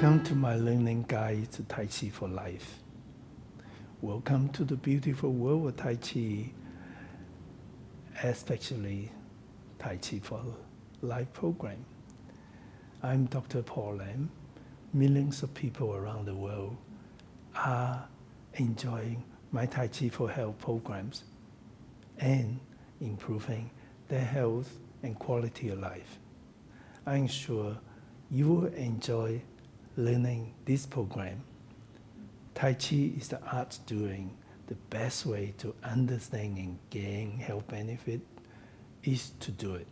Welcome to my learning guide to Tai Chi for life. Welcome to the beautiful world of Tai Chi, especially Tai Chi for Life program. I'm Dr. Paul Lam. Millions of people around the world are enjoying my Tai Chi for Health programs and improving their health and quality of life. I'm sure you will enjoy learning this program. Tai Chi is the art doing. The best way to understand and gain health benefit is to do it.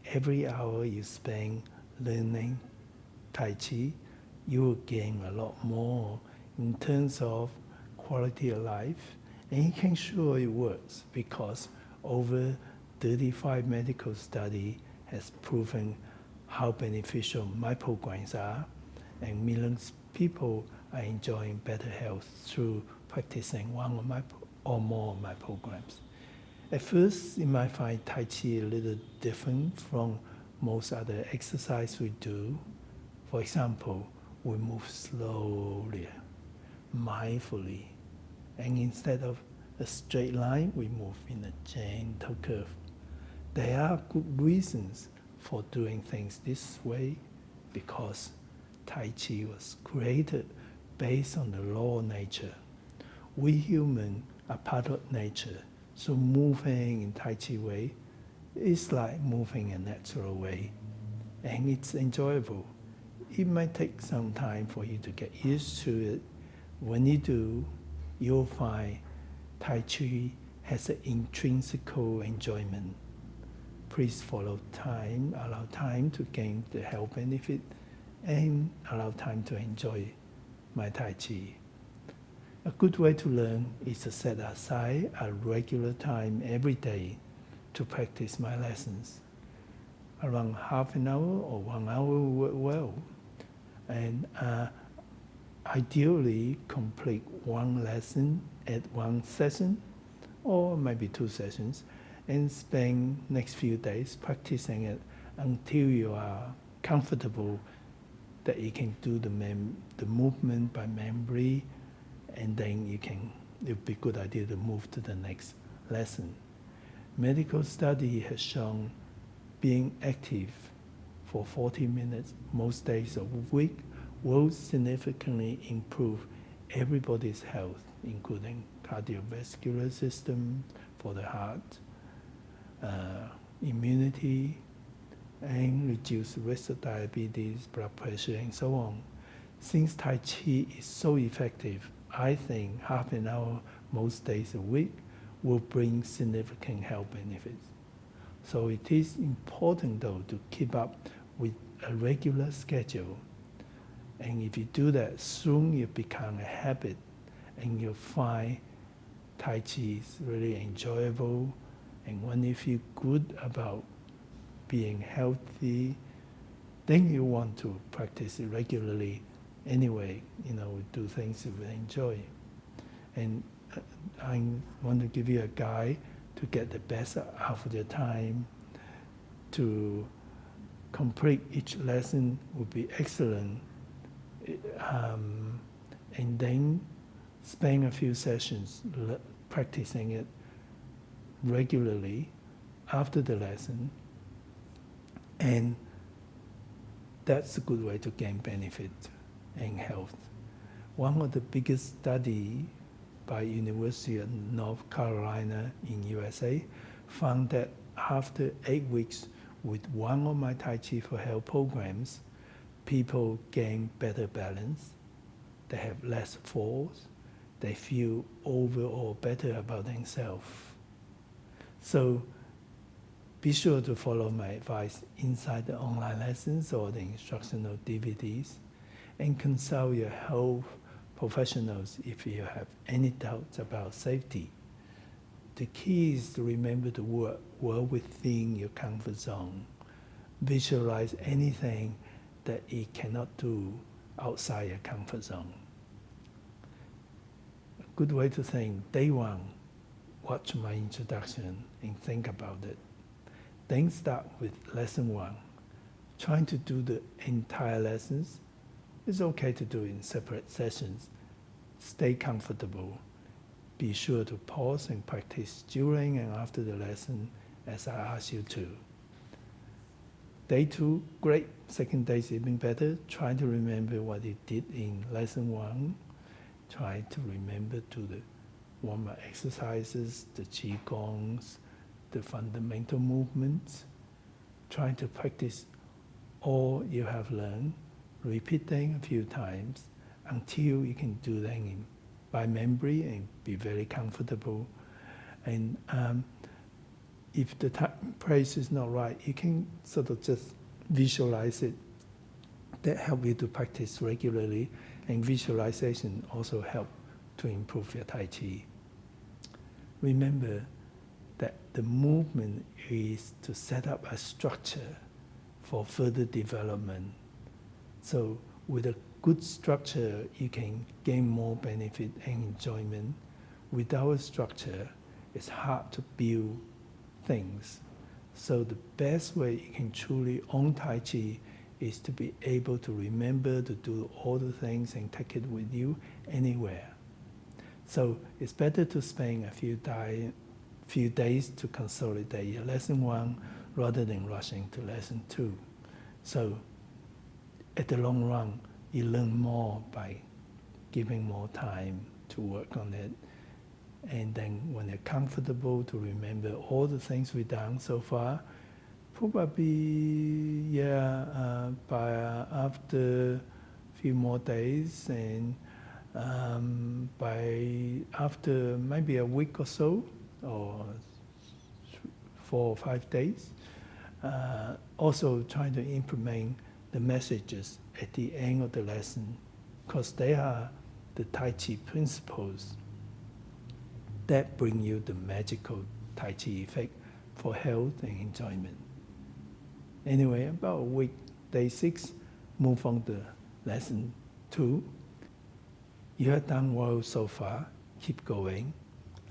Every hour you spend learning Tai Chi, you will gain a lot more in terms of quality of life, and you can sure it works because over 35 medical studies has proven how beneficial my programs are, and millions of people are enjoying better health through practicing one of my or more of my programs. At first, you might find Tai Chi a little different from most other exercises we do. For example, we move slowly, mindfully, and instead of a straight line, we move in a gentle curve. There are good reasons for doing things this way because Tai Chi was created based on the law of nature. We humans are part of nature, so moving in Tai Chi way is like moving a natural way, and it's enjoyable. It might take some time for you to get used to it. When you do, you'll find Tai Chi has an intrinsical enjoyment. Please follow time, allow time to gain the health benefit, and allow time to enjoy my Tai Chi. A good way to learn is to set aside a regular time every day to practice my lessons. Around half an hour or 1 hour will work well. And ideally complete one lesson at one session or maybe 2 sessions and spend next few days practicing it until you are comfortable that you can do the movement by memory, and then it would be a good idea to move to the next lesson. Medical study has shown being active for 40 minutes most days of a week will significantly improve everybody's health, including cardiovascular system for the heart, immunity, and reduce risk of diabetes, blood pressure, and so on. Since Tai Chi is so effective, I think half an hour most days a week will bring significant health benefits. So it is important though to keep up with a regular schedule. And if you do that, soon you become a habit and you'll find Tai Chi is really enjoyable. And when you feel good about being healthy, then you want to practice it regularly anyway, do things you enjoy. And I want to give you a guide to get the best out of your time. To complete each lesson would be excellent. And then spend a few sessions practicing it regularly after the lesson, and that's a good way to gain benefit and health. One of the biggest studies by University of North Carolina in USA found that after 8 weeks with one of my Tai Chi for Health programs, people gain better balance, they have less falls, they feel overall better about themselves. So be sure to follow my advice inside the online lessons or the instructional DVDs, and consult your health professionals if you have any doubts about safety. The key is to remember to work within your comfort zone. Visualize anything that you cannot do outside your comfort zone. A good way to think, day 1, watch my introduction and think about it. Then start with lesson 1, trying to do the entire lessons It's okay to do in separate sessions. Stay comfortable. Be sure to pause and practice during and after the lesson as I ask you to. Day 2, great. Second day is even better. Try to remember what you did in lesson 1. Try to remember to the warm-up exercises, the Qigongs, the fundamental movements. Try to practice all you have learned, repeating a few times until you can do them by memory and be very comfortable. And if the place is not right, you can sort of just visualize it. That helps you to practice regularly, and visualization also helps to improve your Tai Chi. Remember that the movement is to set up a structure for further development. So with a good structure, you can gain more benefit and enjoyment. Without a structure, it's hard to build things. So the best way you can truly own Tai Chi is to be able to remember to do all the things and take it with you anywhere. So it's better to spend a few days to consolidate your lesson 1 rather than rushing to lesson 2. So at the long run, you learn more by giving more time to work on it. And then when you're comfortable to remember all the things we've done so far, probably, by after a few more days and by after maybe a week or so, or 4 or 5 days, also trying to implement the messages at the end of the lesson, because they are the Tai Chi principles that bring you the magical Tai Chi effect for health and enjoyment. Anyway, about a week, day 6, move on to lesson 2. You have done well so far. Keep going.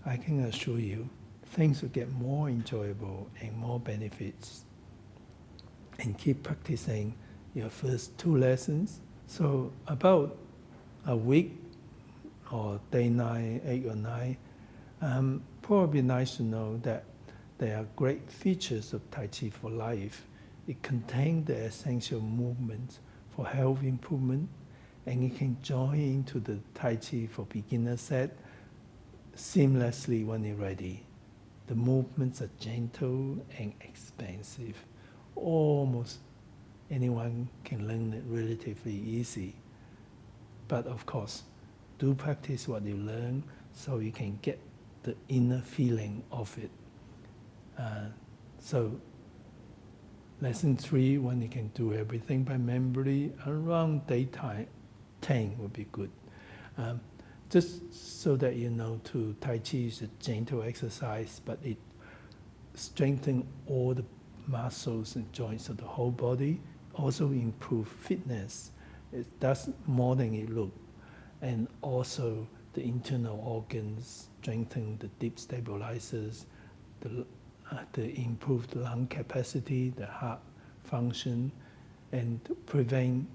I can assure you, things will get more enjoyable and more benefits. And keep practicing your first 2 lessons. So about a week, or day 9, 8 or 9, probably nice to know that there are great features of Tai Chi for life. It contains the essential movements for health improvement, and you can join into the Tai Chi for beginner set seamlessly when you're ready. The movements are gentle and expansive. Almost anyone can learn it relatively easy. But of course, do practice what you learn so you can get the inner feeling of it. So lesson 3, when you can do everything by memory, around daytime 10 would be good. Just so that you know too, Tai Chi is a gentle exercise, but it strengthens all the muscles and joints of the whole body, also improve fitness. It does more than it looks. And also the internal organs, strengthen the deep stabilizers, the improved lung capacity, the heart function, and prevent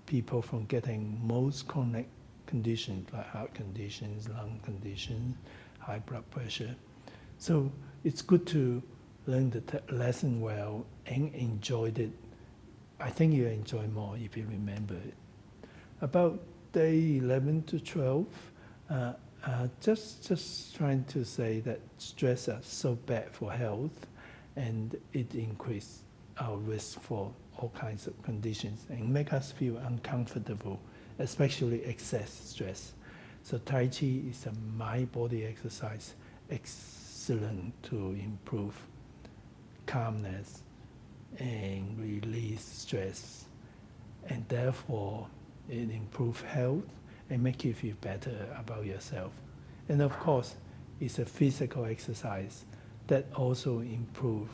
people from getting most chronic conditions like heart conditions, lung conditions, high blood pressure. So it's good to learn the lesson well and enjoy it. I think you enjoy more if you remember it. About day 11 to 12, just trying to say that stress is so bad for health, and it increases our risk for all kinds of conditions and make us feel uncomfortable, especially excess stress. So Tai Chi is a mind-body exercise, excellent to improve calmness and release stress, and therefore it improves health and make you feel better about yourself. And of course, it's a physical exercise that also improves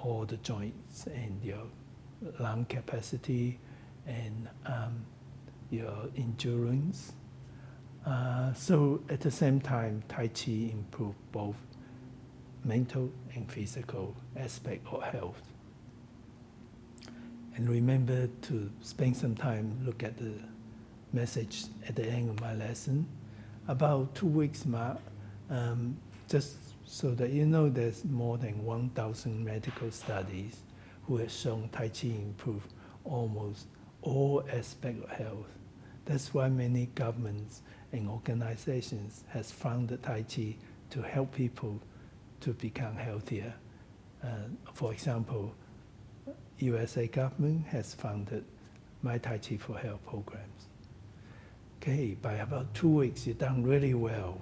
all the joints and your lung capacity and your endurance. So at the same time, Tai Chi improves both mental and physical aspect of health. And remember to spend some time, look at the message at the end of my lesson. About 2 weeks mark, just so that you know there's more than 1,000 medical studies who have shown Tai Chi improve almost all aspects of health. That's why many governments and organizations has founded Tai Chi to help people to become healthier. For example, USA government has funded My Tai Chi for Health programs. Okay, by about 2 weeks, you've done really well.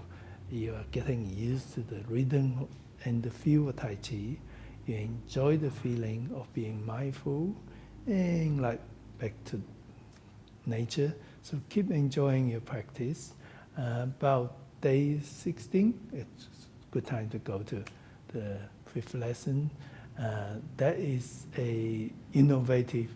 You are getting used to the rhythm and the feel of Tai Chi. You enjoy the feeling of being mindful and like back to nature. So keep enjoying your practice. About day 16, it's a good time to go to the 5th lesson. That is a innovative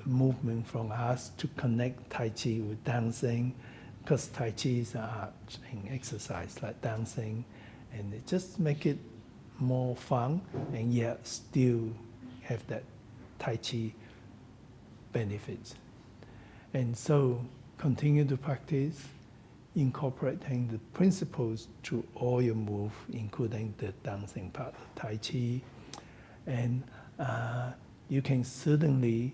movement from us to connect Tai Chi with dancing, because Tai Chi is an art and exercise like dancing, and it just make it more fun and yet still have that Tai Chi benefits. And so continue to practice, incorporating the principles to all your moves, including the dancing part of Tai Chi. And you can certainly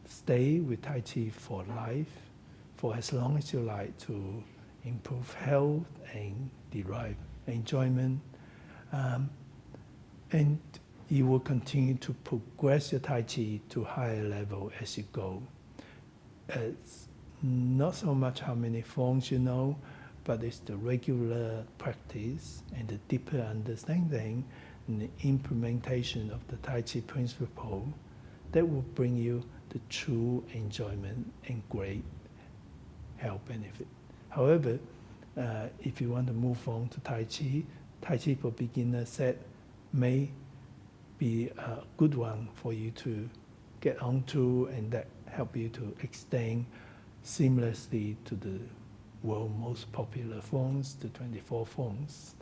stay with Tai Chi for life, for as long as you like, to improve health and derive enjoyment. And you will continue to progress your Tai Chi to higher level as you go. It's not so much how many forms you know, but it's the regular practice and the deeper understanding and the implementation of the Tai Chi principle that will bring you the true enjoyment and great health benefit. However, if you want to move on to Tai Chi for beginner set may be a good one for you to get onto, and that help you to extend seamlessly to the world's most popular forms, the 24 forms.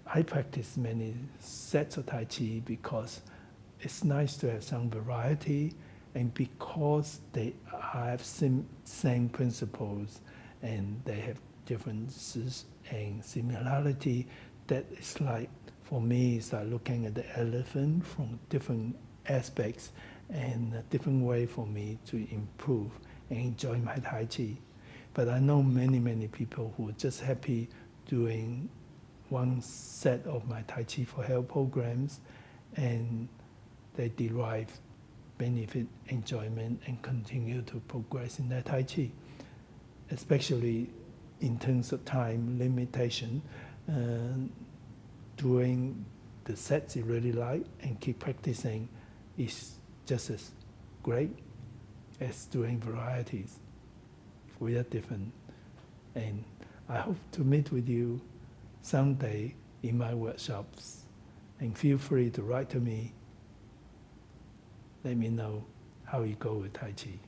I practice many sets of Tai Chi because it's nice to have some variety, and because they have same principles and they have differences and similarity, that is like, for me, it's like looking at the elephant from different aspects, and a different way for me to improve and enjoy my Tai Chi. But I know many people who are just happy doing one set of my Tai Chi for Health programs, and they derive benefit, enjoyment, and continue to progress in their Tai Chi. Especially in terms of time limitation, doing the sets you really like and keep practicing is just as great as doing varieties. We are different. And I hope to meet with you someday in my workshops. And feel free to write to me. Let me know how you go with Tai Chi.